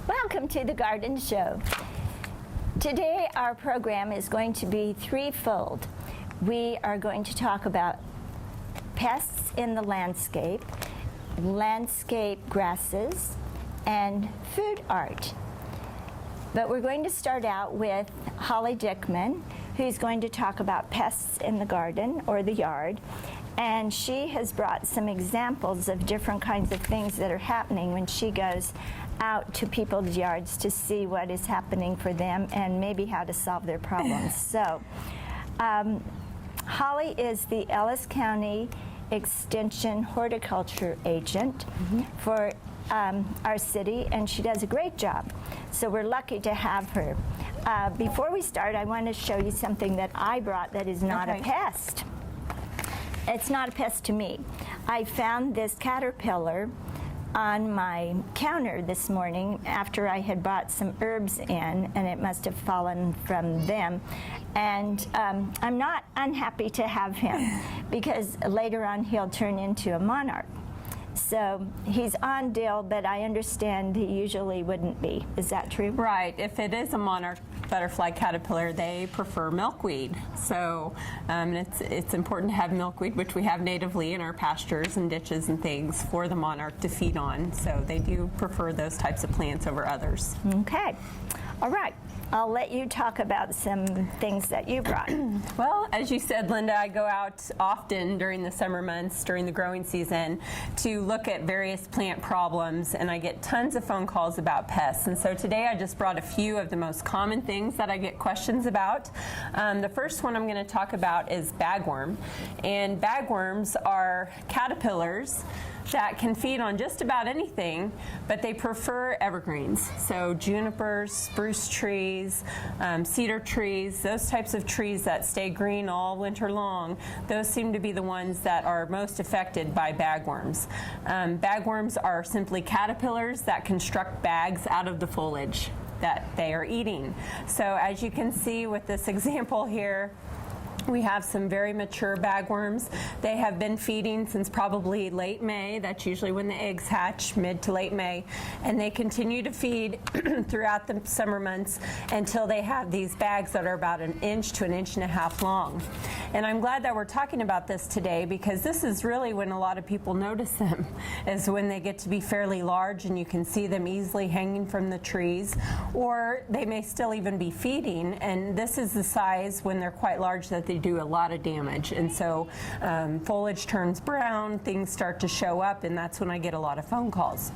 Welcome to the Garden Show. Today our program is going to be threefold. We are going to talk about pests in the landscape, landscape grasses, and food art. But we're going to start out with Holly Dickman, who's going to talk about pests in the garden or the yard. And she has brought some examples of different kinds of things that are happening when she goes out to people's yards to see what is happening for them and maybe how to solve their problems. So, Holly is the Ellis County Extension Horticulture Agent for our city, and she does a great job. So we're lucky to have her. Before we start, I want to show you something that I brought that is not a pest. It's not a pest to me. I found this caterpillar on my counter this morning after I had bought some herbs in, and it must have fallen from them. And I'm not unhappy to have him because later on he'll turn into a monarch. So he's on dill, but I understand he usually wouldn't be. Is that true? Right. If it is a monarch butterfly caterpillar, they prefer milkweed. So it's important to have milkweed, which we have natively in our pastures and ditches and things for the monarch to feed on. So they do prefer those types of plants over others. Okay. All right. I'll let you talk about some things that you brought. Well, as you said, Linda, I go out often during the summer months, during the growing season, to look at various plant problems, and I get tons of phone calls about pests. And so today I just brought a few of the most common things that I get questions about. The first one I'm going to talk about is bagworm. And bagworms are caterpillars that can feed on just about anything, but they prefer evergreens. So junipers, spruce trees, cedar trees, those types of trees that stay green all winter long, those seem to be the ones that are most affected by bagworms. Bagworms are simply caterpillars that construct bags out of the foliage that they are eating. So as you can see with this example here, we have some very mature bagworms. They have been feeding since probably late May. That's usually when the eggs hatch, mid to late May. And they continue to feed throughout the summer months until they have these bags that are about 1 inch to 1.5 inches long. And I'm glad that we're talking about this today because this is really when a lot of people notice them, is when they get to be fairly large and you can see them easily hanging from the trees, or they may still even be feeding. And this is the size when they're quite large that they do a lot of damage. And so foliage turns brown, things start to show up, and that's when I get a lot of phone calls.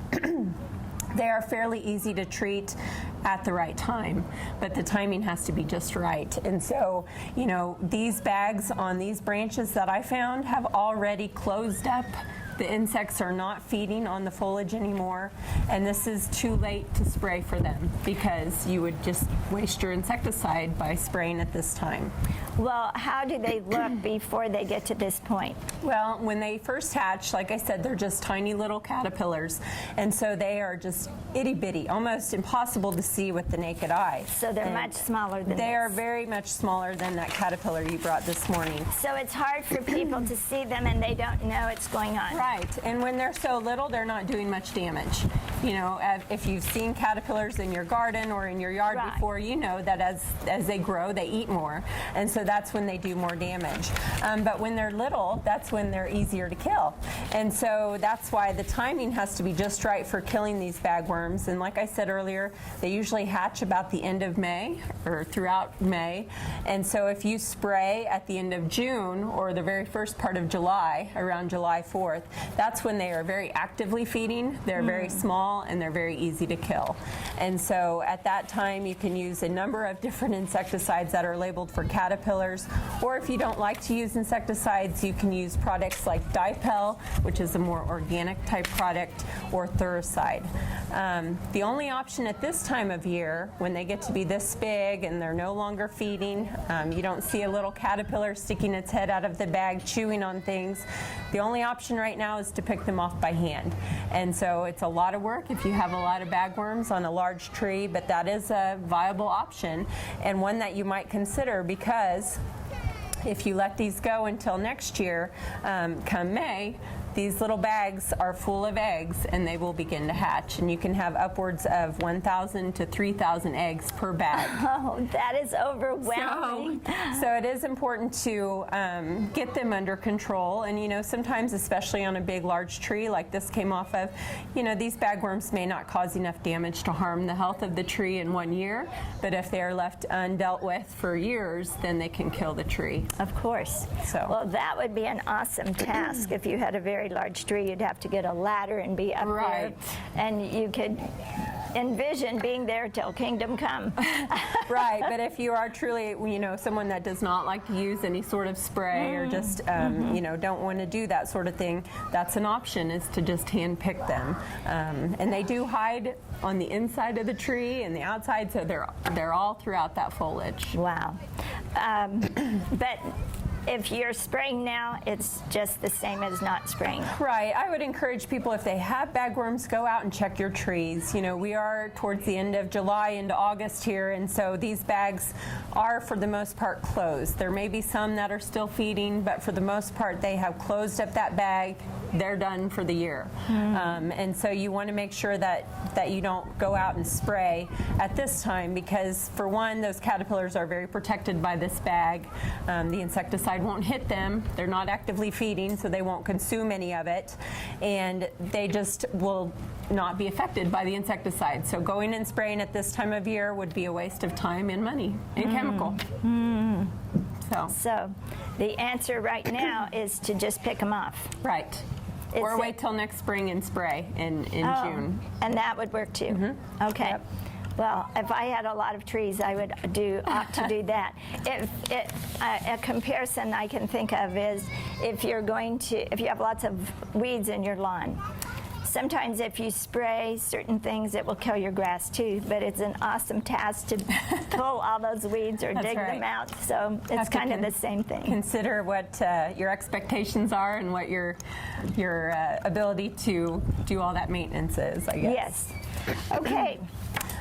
They are fairly easy to treat at the right time, but the timing has to be just right. And so, you know, these bags on these branches that I found have already closed up. The insects are not feeding on the foliage anymore, and this is too late to spray for them because you would just waste your insecticide by spraying at this time. Well, how do they look before they get to this point? Well, when they first hatch, like I said, they're just tiny little caterpillars, and so they are just itty-bitty, almost impossible to see with the naked eye. So they're much smaller than They are very much smaller than that caterpillar you brought this morning. So it's hard for people to see them and they don't know what's going on. Right, and when they're so little, they're not doing much damage. You know, if you've seen caterpillars in your garden or in your yard before, you know that as they grow, they eat more, and so that's when they do more damage. But when they're little, that's when they're easier to kill. And so that's why the timing has to be just right for killing these bagworms. And like I said earlier, they usually hatch about the end of May or throughout May. And so if you spray at the end of June or the very first part of July, around July 4th, that's when they are very actively feeding. They're very small and they're very easy to kill. And so at that time, you can use a number of different insecticides that are labeled for caterpillars, or if you don't like to use insecticides, you can use products like Dipel, which is a more organic type product, or Thuricide. The only option at this time of year, when they get to be this big and they're no longer feeding, you don't see a little caterpillar sticking its head out of the bag chewing on things. The only option right now is to pick them off by hand. And so it's a lot of work if you have a lot of bagworms on a large tree, but that is a viable option and one that you might consider because if you let these go until next year, come May, these little bags are full of eggs and they will begin to hatch. And you can have upwards of 1,000 to 3,000 eggs per bag. Oh, that is overwhelming. So it is important to get them under control. And you know, sometimes, especially on a big, large tree like this came off of, you know, these bagworms may not cause enough damage to harm the health of the tree in 1 year. But if they are left undealt with for years, then they can kill the tree. Of course. So. Well, that would be an awesome task. If you had a very large tree, you'd have to get a ladder and be up there, and you could envision being there till kingdom come. Right, but if you are truly, you know, someone that does not like to use any sort of spray or just, you know, don't want to do that sort of thing, that's an option, is to just hand pick them. And they do hide on the inside of the tree and the outside, so they're all throughout that foliage. Wow. But if you're spraying now, it's just the same as not spraying. Right. I would encourage people, if they have bagworms, go out and check your trees. You know, we are towards the end of July into August here, and so these bags are, for the most part, closed. There may be some that are still feeding, but for the most part, they have closed up that bag. They're done for the year. And so you want to make sure that you don't go out and spray at this time, because for one, those caterpillars are very protected by this bag. The insecticide won't hit them. They're not actively feeding, so they won't consume any of it, and they just will not be affected by the insecticide. So going and spraying at this time of year would be a waste of time and money and chemical. So the answer right now is to just pick them off. Right. Or wait till next spring and spray in June. And that would work too. Okay. Yep. Well, if I had a lot of trees, I would opt to do that. A comparison I can think of is if you have lots of weeds in your lawn. Sometimes if you spray certain things, it will kill your grass too, but it's an awesome task to pull all those weeds or dig them out. So it's kind of the same thing. Consider what your expectations are and what your ability to do all that maintenance is, I guess. Yes. Okay.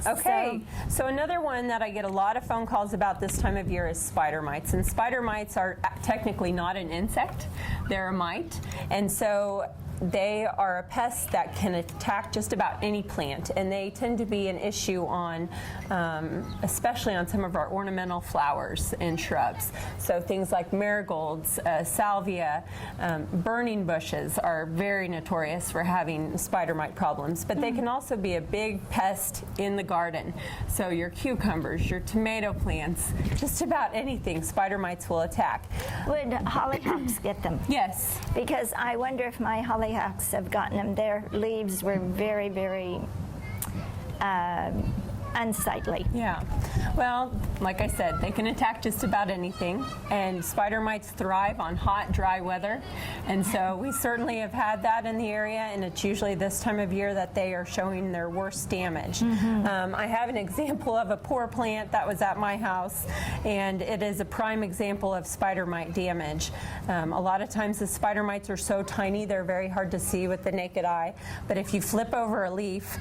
Okay, so another one that I get a lot of phone calls about this time of year is spider mites. And spider mites are technically not an insect, they're a mite. And so they are a pest that can attack just about any plant, and they tend to be an issue on, especially on some of our ornamental flowers and shrubs. So things like marigolds, salvia, burning bushes are very notorious for having spider mite problems, but they can also be a big pest in the garden. So your cucumbers, your tomato plants, just about anything spider mites will attack. Would hollyhocks get them? Yes. Because I wonder if my hollyhocks have gotten them. Their leaves were very, very unsightly. Yeah. Well, like I said, they can attack just about anything, and spider mites thrive on hot, dry weather, and so we certainly have had that in the area, and it's usually this time of year that they are showing their worst damage. I have an example of a poor plant that was at my house, and it is a prime example of spider mite damage. A lot of times the spider mites are so tiny they're very hard to see with the naked eye, but if you flip over a leaf,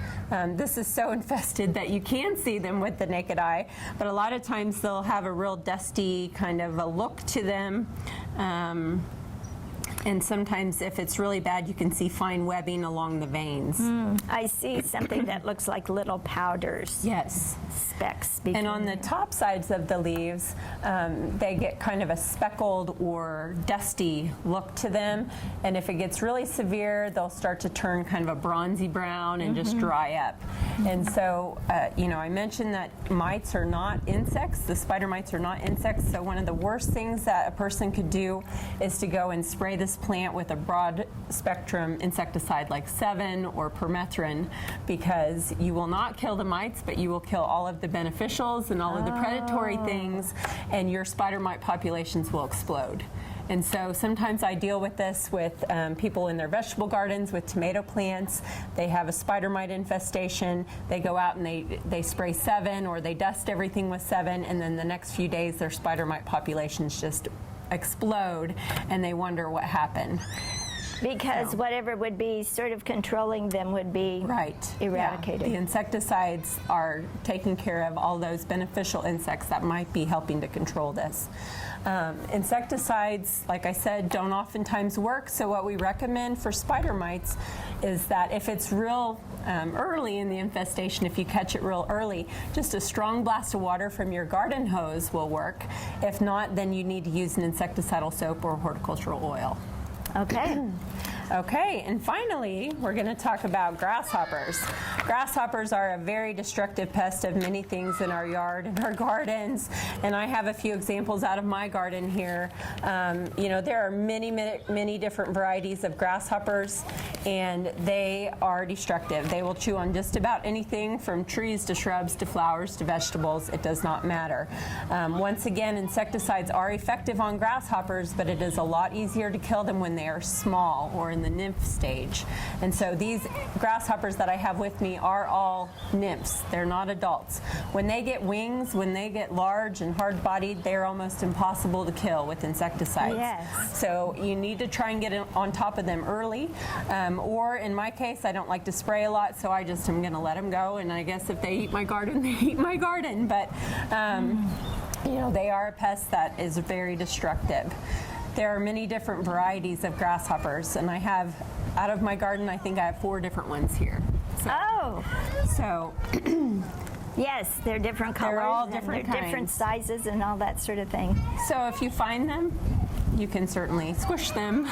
this is so infested that you can't see them with the naked eye, but a lot of times they'll have a real dusty kind of a look to them. And sometimes if it's really bad, you can see fine webbing along the veins. I see something that looks like little powders. Yes. Specks. And on the top sides of the leaves, they get kind of a speckled or dusty look to them. And if it gets really severe, they'll start to turn kind of a bronzy brown and just dry up. And so, you know, I mentioned that mites are not insects. The spider mites are not insects. So one of the worst things that a person could do is to go and spray this plant with a broad spectrum insecticide like 7 or permethrin, because you will not kill the mites, but you will kill all of the beneficials and all of the predatory things, and your spider mite populations will explode. And so sometimes I deal with this with people in their vegetable gardens with tomato plants. They have a spider mite infestation. They go out and they spray 7, or they dust everything with 7, and then the next few days their spider mite populations just explode, and they wonder what happened. Because whatever would be sort of controlling them would be eradicated. Yeah. The insecticides are taking care of all those beneficial insects that might be helping to control this. Insecticides, like I said, don't oftentimes work, so what we recommend for spider mites is that if it's real early in the infestation, if you catch it real early, just a strong blast of water from your garden hose will work. If not, then you need to use an insecticidal soap or horticultural oil. Okay. Okay, and finally, we're going to talk about grasshoppers. Grasshoppers are a very destructive pest of many things in our yard and our gardens, and I have a few examples out of my garden here. You know, there are many different varieties of grasshoppers, and they are destructive. They will chew on just about anything from trees to shrubs to flowers to vegetables. It does not matter. Once again, insecticides are effective on grasshoppers, but it is a lot easier to kill them when they are small or in the nymph stage. And so these grasshoppers that I have with me are all nymphs. They're not adults. When they get wings, when they get large and hard-bodied, they're almost impossible to kill with insecticides. Yes. So you need to try and get on top of them early. Or in my case, I don't like to spray a lot, so I just am going to let them go. And I guess if they eat my garden, they eat my garden. But you know, they are a pest that is very destructive. There are many different varieties of grasshoppers, and I have, out of my garden, I think I have 4 different ones here. So Yes, they're different colors. They're all and different they're different kinds. sizes and all that sort of thing. So if you find them, you can certainly squish them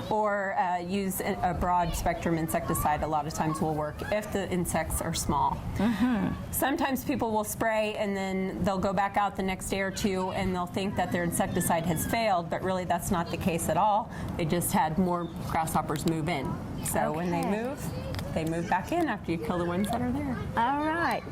or use a broad spectrum insecticide. A lot of times will work if the insects are small. Sometimes people will spray and then they'll go back out the next day or two and they'll think that their insecticide has failed, but really that's not the case at all. They just had more grasshoppers move in. So when they move back in after you kill the ones that are there. All right.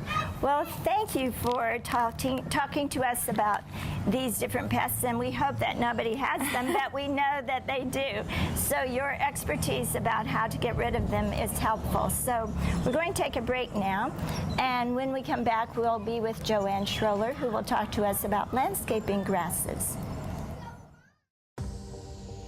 Well, thank you for talking to us about these different pests, and we hope that nobody has them, but we know that they do. So your expertise about how to get rid of them is helpful. So we're going to take a break now, and when we come back, we'll be with JoAnn Schroller, who will talk to us about landscaping grasses.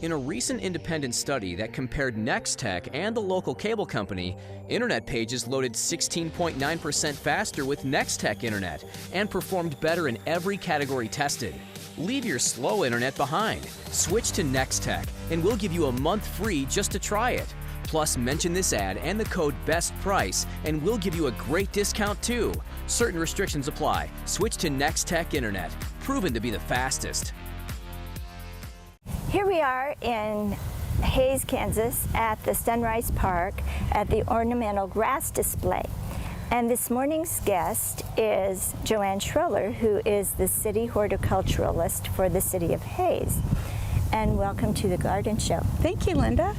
In a recent independent study that compared Nex-Tech and the local cable company, internet pages loaded 16.9% faster with Nex-Tech internet and performed better in every category tested. Leave your slow internet behind. Switch to Nex-Tech and we'll give you a month free just to try it. Plus, mention this ad and the code BESTPRICE and we'll give you a great discount too. Certain restrictions apply. Switch to Nex-Tech internet, proven to be the fastest. Here we are in Hays, Kansas at the Sunrise Park at the ornamental grass display. And this morning's guest is JoAnn Schroller, who is the city horticulturalist for the city of Hays. And welcome to the Garden Show. Thank you, Linda.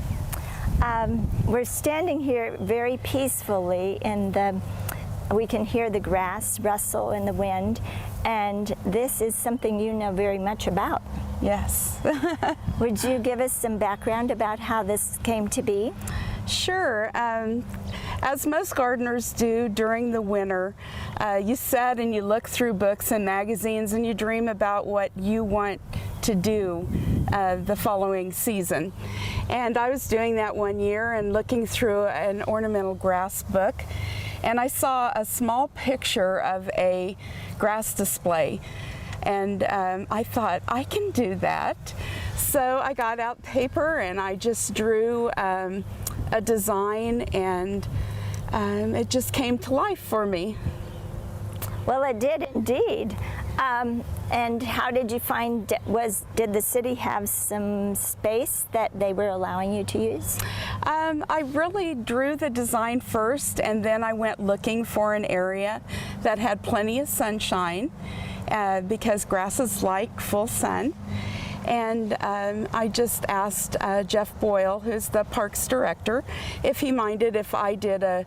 We're standing here very peacefully we can hear the grass rustle in the wind, and this is something you know very much about. Yes. Would you give us some background about how this came to be? Sure. As most gardeners do during the winter, you sit and you look through books and magazines and you dream about what you want to do the following season. And I was doing that one year and looking through an ornamental grass book, and I saw a small picture of a grass display. And I thought, I can do that. So I got out paper and I just drew a design, and it just came to life for me. Well, it did indeed. And how did you find, did the city have some space that they were allowing you to use? I really drew the design first, and then I went looking for an area that had plenty of sunshine. Because grasses like full sun. And I just asked Jeff Boyle, who's the parks director, if he minded if I did a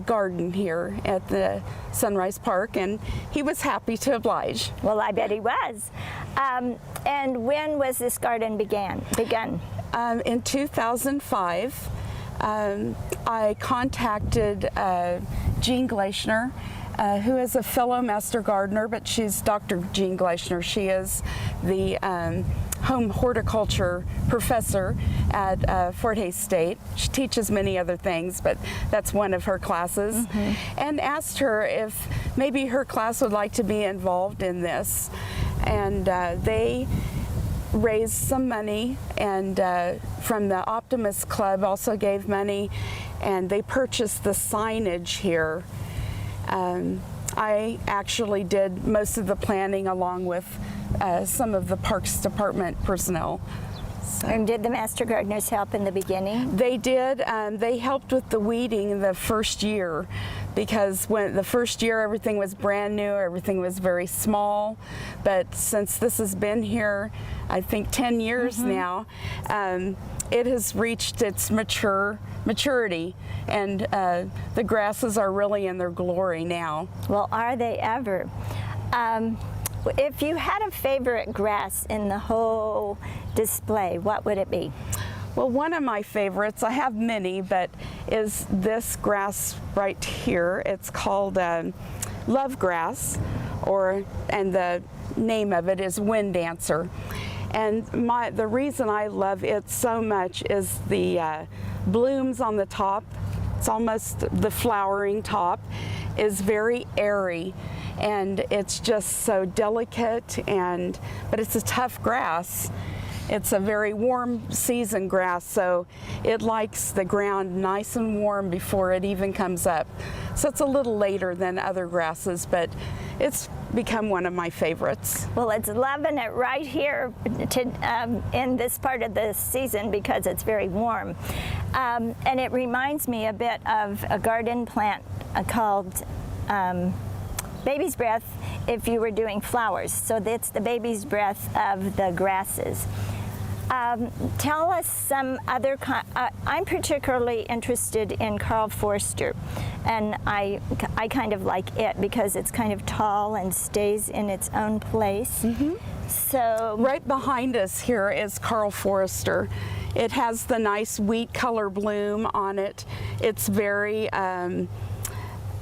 garden here at the Sunrise Park, and he was happy to oblige. Well, I bet he was. And when was this garden begun? In 2005, I contacted Jean Gleichner, who is a fellow master gardener, but she's Dr. Jean Gleichner. She is the home horticulture professor at Fort Hays State. She teaches many other things, but that's one of her classes. And asked her if maybe her class would like to be involved in this. And they raised some money, and from the Optimist Club also gave money, and they purchased the signage here. I actually did most of the planning along with some of the Parks Department personnel. And did the Master Gardeners help in the beginning? They did. They helped with the weeding the first year, because when the first year everything was brand new, everything was very small. But since this has been here, I think 10 years now, it has reached its maturity, and the grasses are really in their glory now. Well, are they ever? If you had a favorite grass in the whole display, what would it be? Well, one of my favorites, I have many, but is this grass right here. It's called love grass, and the name of it is wind dancer. And the reason I love it so much is the blooms on the top. It's almost the flowering top is very airy, and it's just so delicate, but it's a tough grass. It's a very warm season grass, so it likes the ground nice and warm before it even comes up. So it's a little later than other grasses, but it's become one of my favorites. Well, it's loving it right here in this part of the season because it's very warm. And it reminds me a bit of a garden plant called baby's breath if you were doing flowers. So it's the baby's breath of the grasses. Tell us some other, I'm particularly interested in Karl Forster, and I kind of like it because it's kind of tall and stays in its own place. So right behind us here is Karl Forster. It has the nice wheat color bloom on it. It's very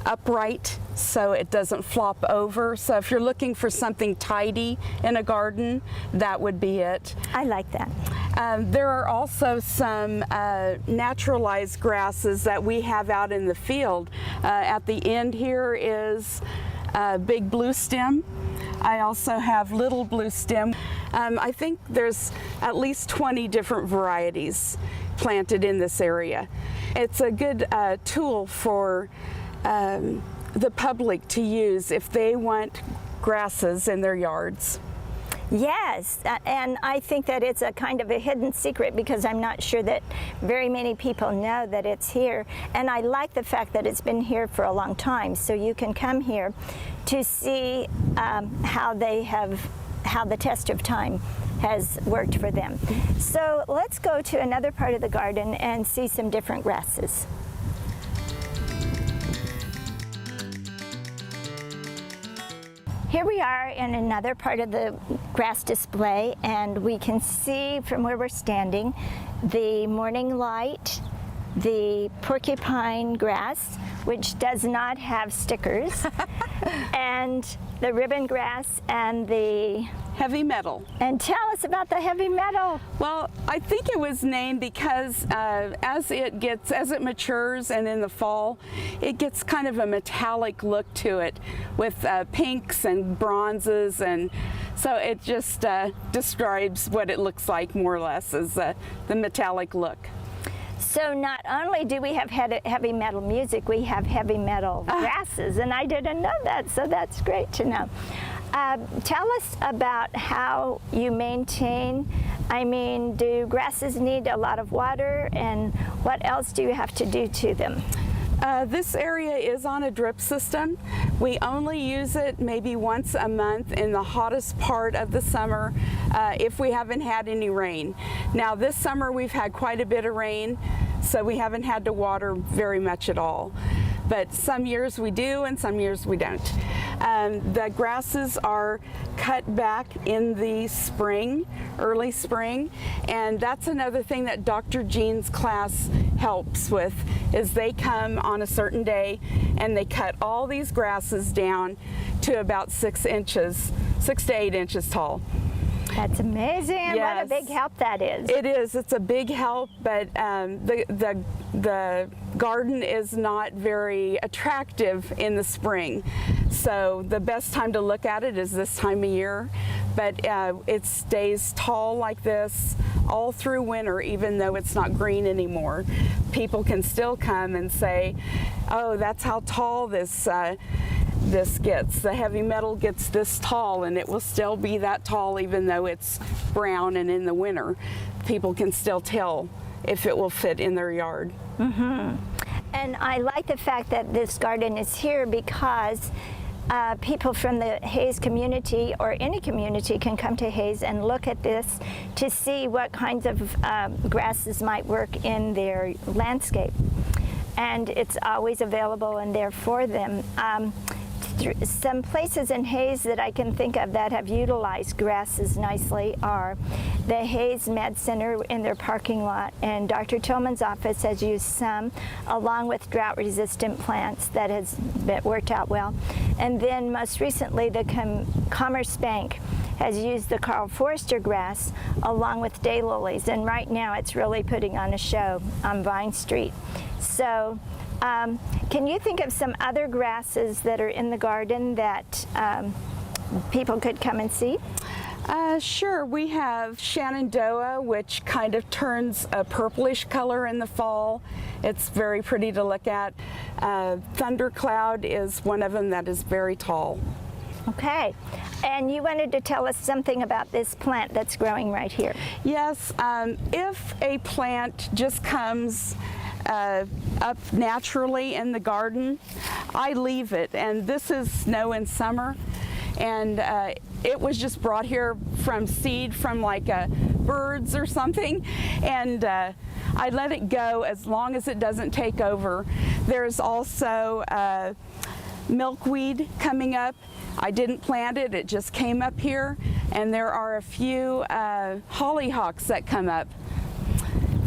upright, so it doesn't flop over. So if you're looking for something tidy in a garden, that would be it. I like that. There are also some naturalized grasses that we have out in the field. At the end here is big blue stem. I also have little blue stem. I think there's at least 20 different varieties planted in this area. It's a good tool for the public to use if they want grasses in their yards. Yes, and I think that it's a kind of a hidden secret because I'm not sure that very many people know that it's here. And I like the fact that it's been here for a long time, so you can come here to see how the test of time has worked for them. So let's go to another part of the garden and see some different grasses. Here we are in another part of the grass display, and we can see from where we're standing the morning light, the porcupine grass, which does not have stickers, and the ribbon grass and the heavy metal. And tell us about the heavy metal. Well, I think it was named because as it matures and in the fall, it gets kind of a metallic look to it with pinks and bronzes, and so it just describes what it looks like more or less as the metallic look. So not only do we have heavy metal music, we have heavy metal grasses, and I didn't know that, so that's great to know. Tell us about how you maintain, do grasses need a lot of water, and what else do you have to do to them? This area is on a drip system. We only use it maybe once a month in the hottest part of the summer if we haven't had any rain. Now this summer we've had quite a bit of rain, so we haven't had to water very much at all. But some years we do and some years we don't. The grasses are cut back in the spring, early spring, and that's another thing that Dr. Jean's class helps with, is they come on a certain day and they cut all these grasses down to about 6 to 8 inches tall. That's amazing. What a Yes. big help that is. It is. It's a big help, but the garden is not very attractive in the spring. So the best time to look at it is this time of year. But it stays tall like this all through winter, even though it's not green anymore. People can still come and say, "Oh, that's how tall this gets. The heavy metal gets this tall, and it will still be that tall even though it's brown and in the winter." People can still tell if it will fit in their yard. And I like the fact that this garden is here because people from the Hayes community or any community can come to Hayes and look at this to see what kinds of grasses might work in their landscape. And it's always available and there for them. Some places in Hayes that I can think of that have utilized grasses nicely are the Hayes Med Center in their parking lot, and Dr. Tillman's office has used some along with drought-resistant plants that has worked out well. And then most recently the Commerce Bank has used the Carl Forster grass along with daylilies, and right now it's really putting on a show on Vine Street. So can you think of some other grasses that are in the garden that people could come and see? Sure. We have Shenandoah, which kind of turns a purplish color in the fall. It's very pretty to look at. Thundercloud is one of them that is very tall. Okay. And you wanted to tell us something about this plant that's growing right here. Yes. If a plant just comes up naturally in the garden, I leave it. And this is snow in summer, and it was just brought here from seed from like birds or something, and I let it go as long as it doesn't take over. There's also milkweed coming up. I didn't plant it, it just came up here, and there are a few hollyhocks that come up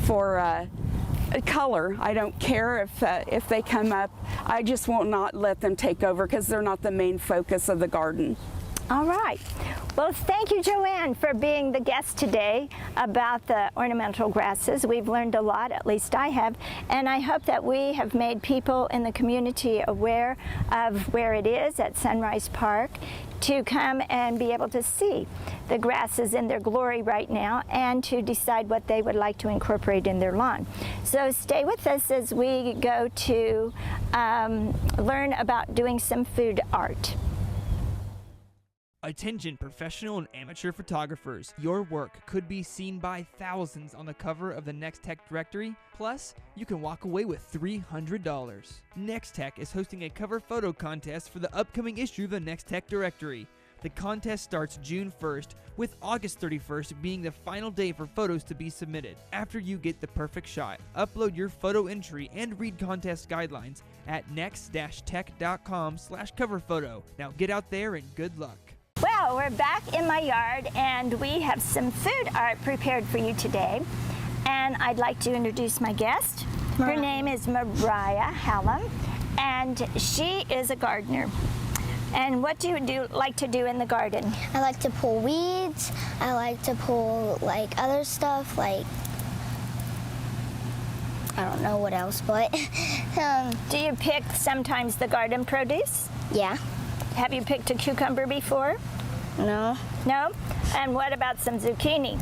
for color. I don't care if they come up. I just will not let them take over because they're not the main focus of the garden. All right. Well, thank you, JoAnn, for being the guest today about the ornamental grasses. We've learned a lot, at least I have, and I hope that we have made people in the community aware of where it is at Sunrise Park to come and be able to see the grasses in their glory right now and to decide what they would like to incorporate in their lawn. So stay with us as we go to learn about doing some food art. Attention professional and amateur photographers. Your work could be seen by thousands on the cover of the Nex-Tech directory. Plus, you can walk away with $300. Nex-Tech is hosting a cover photo contest for the upcoming issue of the Nex-Tech directory. The contest starts June 1st, with August 31st being the final day for photos to be submitted. After you get the perfect shot, upload your photo entry and read contest guidelines at nex-tech.com/coverphoto. Now get out there and good luck. Well, we're back in my yard and we have some food art prepared for you today. And I'd like to introduce my guest. Her name is Maria Hallam, and she is a gardener. And what do you like to do in the garden? I like to pull weeds. I like to pull like other stuff, like I don't know what else, but Do you pick sometimes the garden produce? yeah. Have you picked a cucumber before? No. No? And what about some zucchini?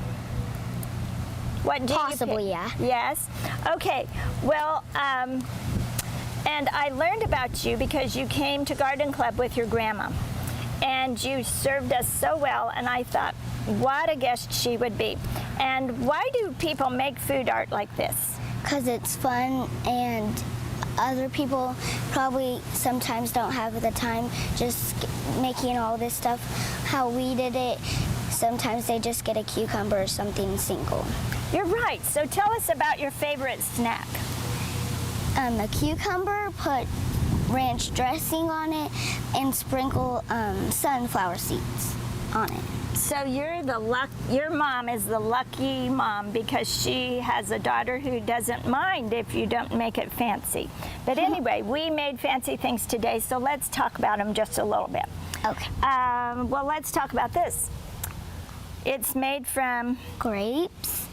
What do Possibly, you pick? yeah. Yes? Okay. Well, and I learned about you because you came to Garden Club with your grandma. And you served us so well, and I thought, what a guest she would be. And why do people make food art like this? Because it's fun, and other people probably sometimes don't have the time just making all this stuff. How we did it, sometimes they just get a cucumber or something single. You're right. So tell us about your favorite snack. A cucumber, put ranch dressing on it, and sprinkle sunflower seeds on it. So your mom is the lucky mom because she has a daughter who doesn't mind if you don't make it fancy. But anyway, we made fancy things today, so let's talk about them just a little bit. Okay. Well, let's talk about this. It's made from, grapes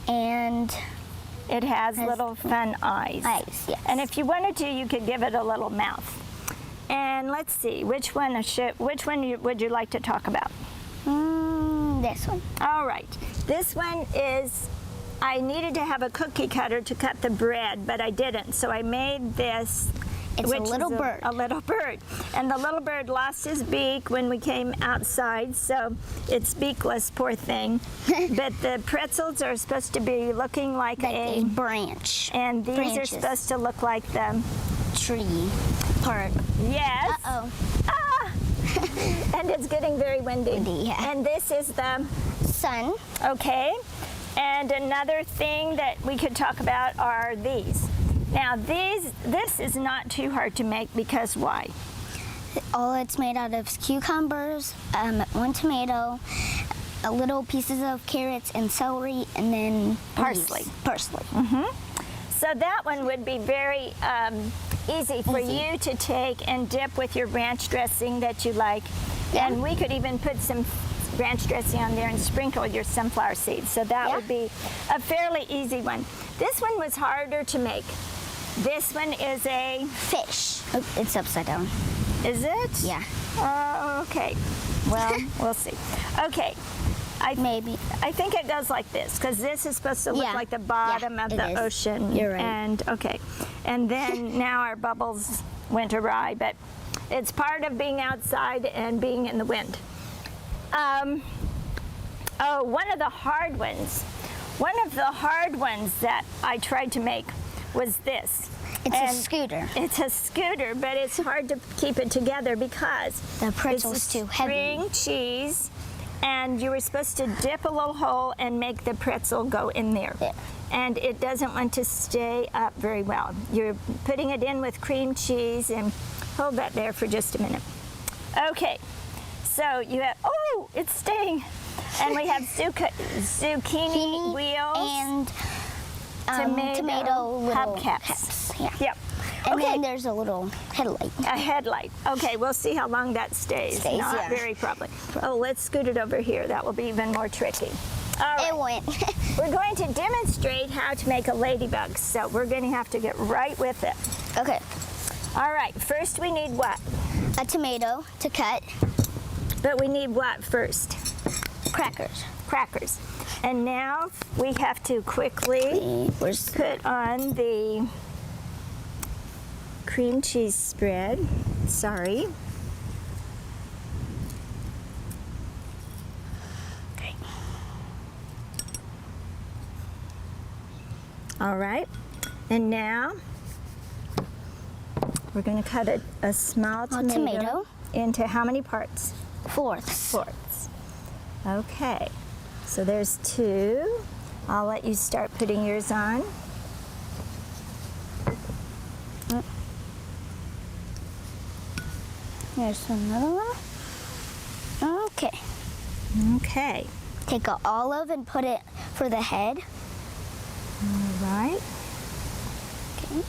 and it has little fun eyes. eyes, yes. And if you wanted to, you could give it a little mouth. And let's see, which one would you like to talk about? This one. All right. This one is, I needed to have a cookie cutter to cut the bread, but I didn't. So I made this. It's a which little is bird. A little bird. And the little bird lost his beak when we came outside, so it's beakless, poor thing. But the pretzels are supposed to be looking like A branch. and these branches. are supposed to look like the, Tree part. yes. Uh-oh. Ah! And it's getting very windy. Windy, yeah. And this is the, Sun. okay. And another thing that we could talk about are these. Now this is not too hard to make because why? All it's made out of cucumbers, 1 tomato, a little pieces of carrots and celery, and then Parsley. leaves. Parsley. So that one would be very easy for you to take and dip with your ranch dressing that you like. Yeah. And we could even put some ranch dressing on there and sprinkle your sunflower seeds. So that Yeah. would be a fairly easy one. This one was harder to make. This one is a, Fish. Oh, it's upside down. is it? Yeah. Okay. Well, we'll see. Okay. Maybe. I think it goes like this, because this is supposed to look Yeah. like the bottom Yeah, of it the is. ocean. You're right. And okay, and then now our bubbles went awry, but it's part of being outside and being in the wind. Oh, one of the hard ones. One of the hard ones that I tried to make was this. It's And a scooter. It's a scooter, but it's hard to keep it together because The pretzel's it's too heavy. string cheese, and you were supposed to dip a little hole and make the pretzel go in there. Yeah. And it doesn't want to stay up very well. You're putting it in with cream cheese, and hold that there for just a minute. Okay, so you have, oh, it's staying. And we have zucchini wheels and tomato little hubcaps. Yeah. Yep. And Okay. then there's a little headlight. A headlight. Okay, we'll see how long that stays. Stays, Not yeah. very probably. Oh, let's scoot it over here. That will be even more tricky. All right. It went. We're going to demonstrate how to make a ladybug, so we're going to have to get right with it. Okay. All right, first we need what? A tomato to cut. But we need what first? Crackers. Crackers. And now we have to quickly put on the cream cheese spread. Sorry. Okay. All right. And now we're going to cut a small tomato into how many parts? Fourths. Fourths. Okay. So there's 2. I'll let you start putting yours on. There's another one. Okay. Okay. Take an olive and put it for the head. All right. Okay.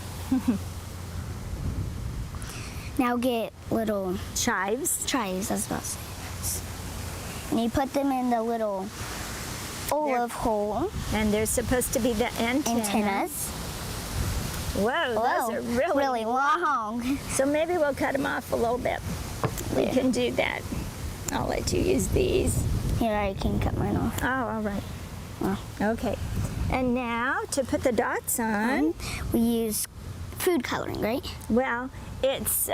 Now get little Chives. chives, as well. And you put them in the little olive hole. And they're supposed to be the Antennas. Whoa, those are really long. So maybe we'll cut them off a little bit. We can do that. I'll let you use these. Here, I can cut mine off. Oh, all right. Oh. Okay. And now to put the dots on, We use food coloring, right? well, it's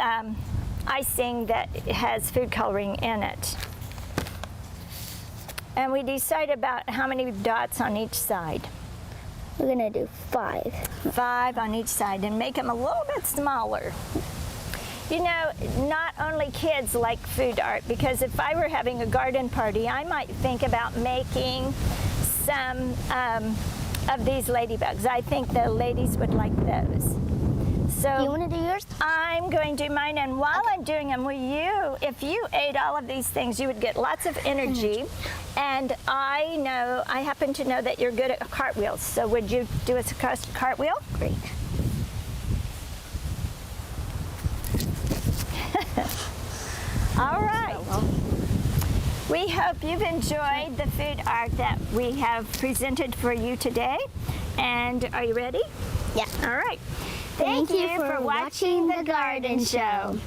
icing that has food coloring in it. And we decide about how many dots on each side. We're gonna do 5. 5 on each side and make them a little bit smaller. You know, not only kids like food art, because if I were having a garden party, I might think about making some of these ladybugs. I think the ladies would like those. So You wanna do yours? I'm going to do mine, and while I'm doing them, if you ate all of these things, you would get lots of energy. And I happen to know that you're good at cartwheels. So would you do a cartwheel? Great. All right. We hope you've enjoyed the food art that we have presented for you today. And are you ready? Yeah. All right. Thank you for watching The Garden Show.